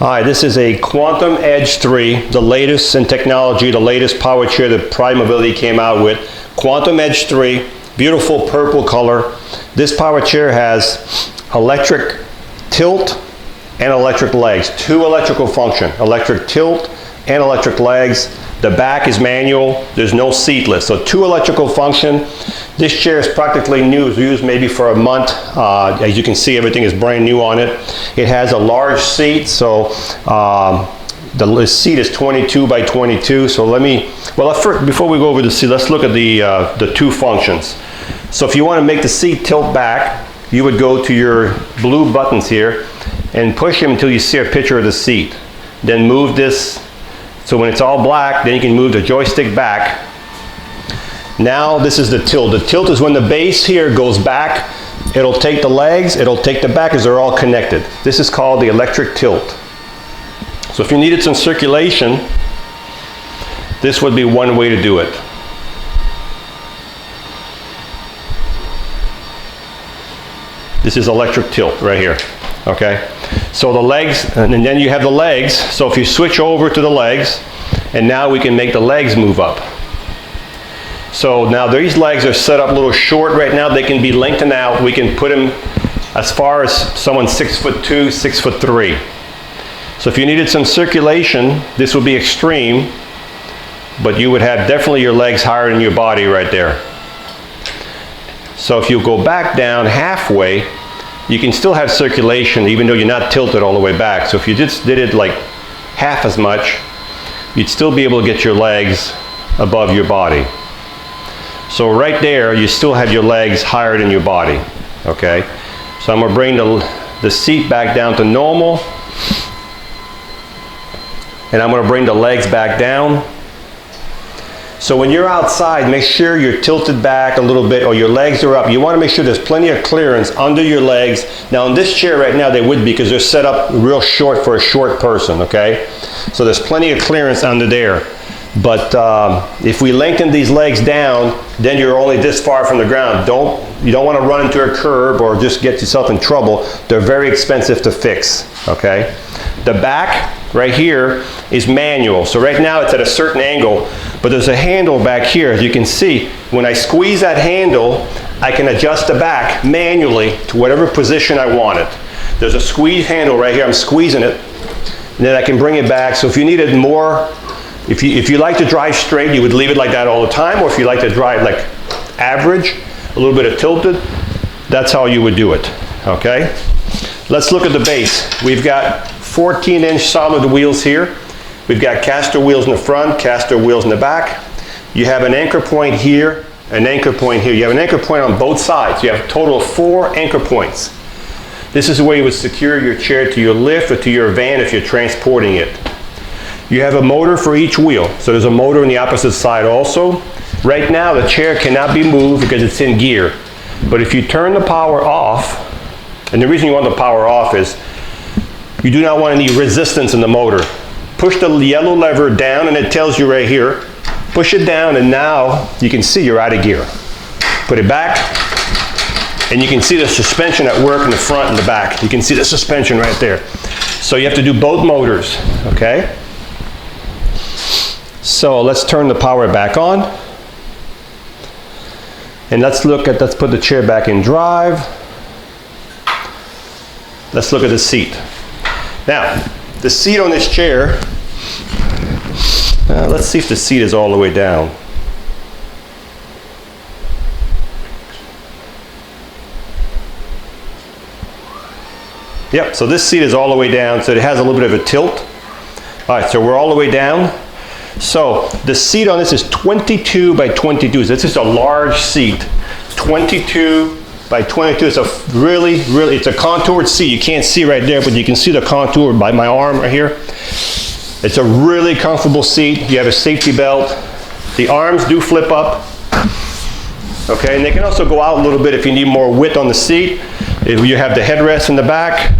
All right, this is a Quantum Edge 3, the latest in technology, the latest power chair that Pride Mobility came out with. Quantum Edge 3, beautiful purple color. This power chair has electric tilt and electric legs, two electrical function, electric tilt and electric legs. The back is manual, there's no seatless, so two electrical function. This chair is practically new, it's used maybe for a month. As you can see, everything is brand new on it. It has a large seat, so the seat is 22 by 22. So before we go over the seat, let's look at the two functions. So if you want to make the seat tilt back, you would go to your blue buttons here and push them until you see a picture of the seat. Then move this. So when it's all black, then you can move the joystick back. Now this is the tilt. The tilt is when the base here goes back. It'll take the legs, it'll take the back as they're all connected. This is called the electric tilt. So if you needed some circulation, this would be one way to do it. This is electric tilt right here. Okay, so the legs, and then you have the legs. So if you switch over to the legs, and now we can make the legs move up. So now these legs are set up a little short right now. They can be lengthened out. We can put them as far as someone 6'2", 6'3". So if you needed some circulation, this would be extreme, but you would have definitely your legs higher than your body right there. So if you go back down halfway, you can still have circulation even though you're not tilted all the way back. So if you just did it like half as much, you'd still be able to get your legs above your body. So right there, you still have your legs higher than your body, okay? So I'm gonna bring the seat back down to normal, and I'm gonna bring the legs back down. So when you're outside, make sure you're tilted back a little bit or your legs are up. You want to make sure there's plenty of clearance under your legs. Now in this chair right now, they would be because they're set up real short for a short person, okay? So there's plenty of clearance under there. But if we lengthen these legs down, then you're only this far from the ground. You don't want to run into a curb or just get yourself in trouble. They're very expensive to fix, okay? The back right here is manual. So right now it's at a certain angle, but there's a handle back here. As you can see, when I squeeze that handle, I can adjust the back manually to whatever position I want it. There's a squeeze handle right here. I'm squeezing it, and then I can bring it back. So if you needed more, if you like to drive straight, you would leave it like that all the time, or if you like to drive like average, a little bit of tilted, that's how you would do it, okay? Let's look at the base. We've got 14-inch solid wheels here. We've got caster wheels in the front, caster wheels in the back. You have an anchor point here, an anchor point here. You have an anchor point on both sides. You have a total of 4 anchor points. This is where you would secure your chair to your lift or to your van if you're transporting it. You have a motor for each wheel. So there's a motor on the opposite side also. Right now the chair cannot be moved because it's in gear. But if you turn the power off, and the reason you want the power off is you do not want any resistance in the motor. Push the yellow lever down and it tells you right here, push it down and now you can see you're out of gear. Put it back and you can see the suspension at work in the front and the back. You can see the suspension right there. So you have to do both motors, okay? So let's turn the power back on. And let's put the chair back in drive. Let's look at the seat. Now, the seat on this chair, let's see if the seat is all the way down. Yep, so this seat is all the way down, so it has a little bit of a tilt. All right, so we're all the way down. So the seat on this is 22 by 22. So this is a large seat, 22 by 22. It's a it's a contoured seat. You can't see right there, but you can see the contour by my arm right here. It's a really comfortable seat. You have a safety belt. The arms do flip up. Okay, and they can also go out a little bit if you need more width on the seat. If you have the headrest in the back,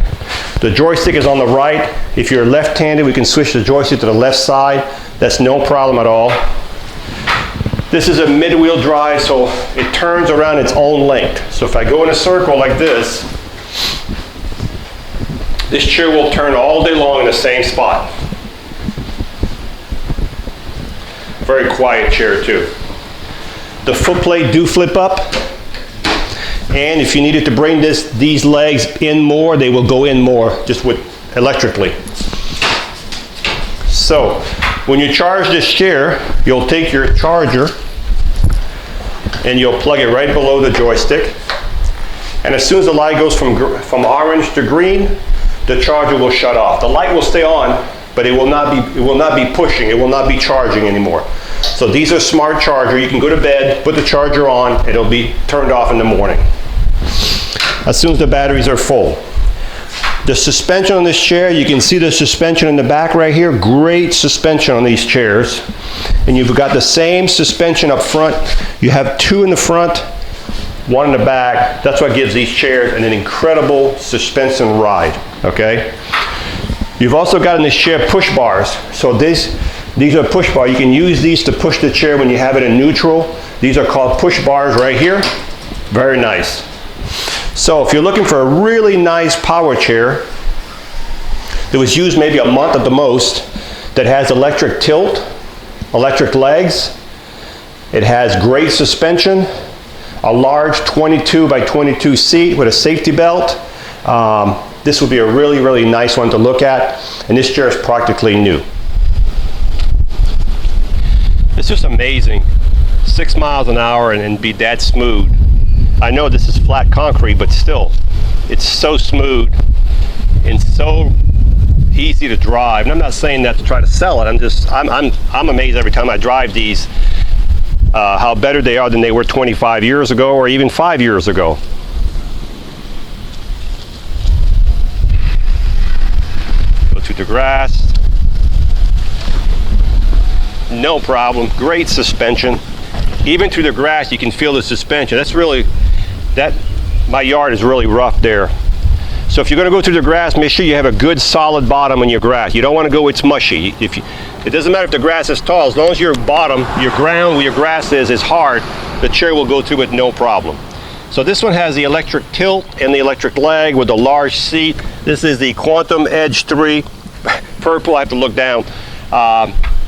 the joystick is on the right. If you're left-handed, we can switch the joystick to the left side. That's no problem at all. This is a mid-wheel drive, so it turns around its own length. So if I go in a circle like this chair will turn all day long in a the same spot. Very quiet chair too. The foot plate do flip up, and if you needed to bring these legs in more, they will go in more just with electrically. So when you charge this chair, you'll take your charger and you'll plug it right below the joystick, and as soon as the light goes from orange to green, the charger will shut off. The light will stay on, but it will not be pushing, it will not be charging anymore. So these are smart charger. You can go to bed, put the charger on, it'll be turned off in the morning as soon as the batteries are full. The suspension on this chair, you can see the suspension in the back right here. Great suspension on these chairs. And you've got the same suspension up front. You have two in the front, one in the back. That's what gives these chairs an incredible suspension ride, okay? You've also got in this chair push bars. So these are push bars. You can use these to push the chair when you have it in neutral. These are called push bars right here. Very nice. So if you're looking for a really nice power chair that was used maybe a month at the most, that has electric tilt, electric legs, it has great suspension, a large 22 by 22 seat with a safety belt, this would be a really, really nice one to look at, and this chair is practically new. It's just amazing, 6 miles an hour and be that smooth. I know this is flat concrete, but still, it's so smooth and so easy to drive. And I'm not saying that to try to sell it. I'm amazed every time I drive these, how better they are than they were 25 years ago or even 5 years ago. Go to the grass. No problem. Great suspension. Even through the grass, you can feel the suspension. That's really, my yard is really rough there. So if you're going to go through the grass, make sure you have a good solid bottom on your grass. You don't want to go it's mushy. It doesn't matter if the grass is tall, as long as your bottom, your ground where your grass is hard, the chair will go through it no problem. So this one has the electric tilt and the electric leg with a large seat. This is the Quantum Edge 3. Purple, I have to look down.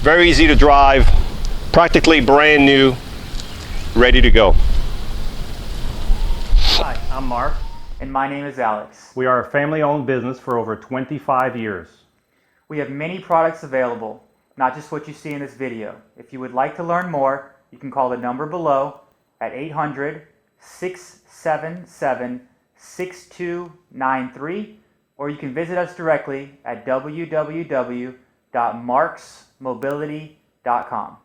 Very easy to drive, practically brand new, ready to go. Hi, I'm Mark. And my name is Alex. We are a family-owned business for over 25 years. We have many products available, not just what you see in this video. If you would like to learn more, you can call the number below at 800-677-6293, or you can visit us directly at www.marksmobility.com.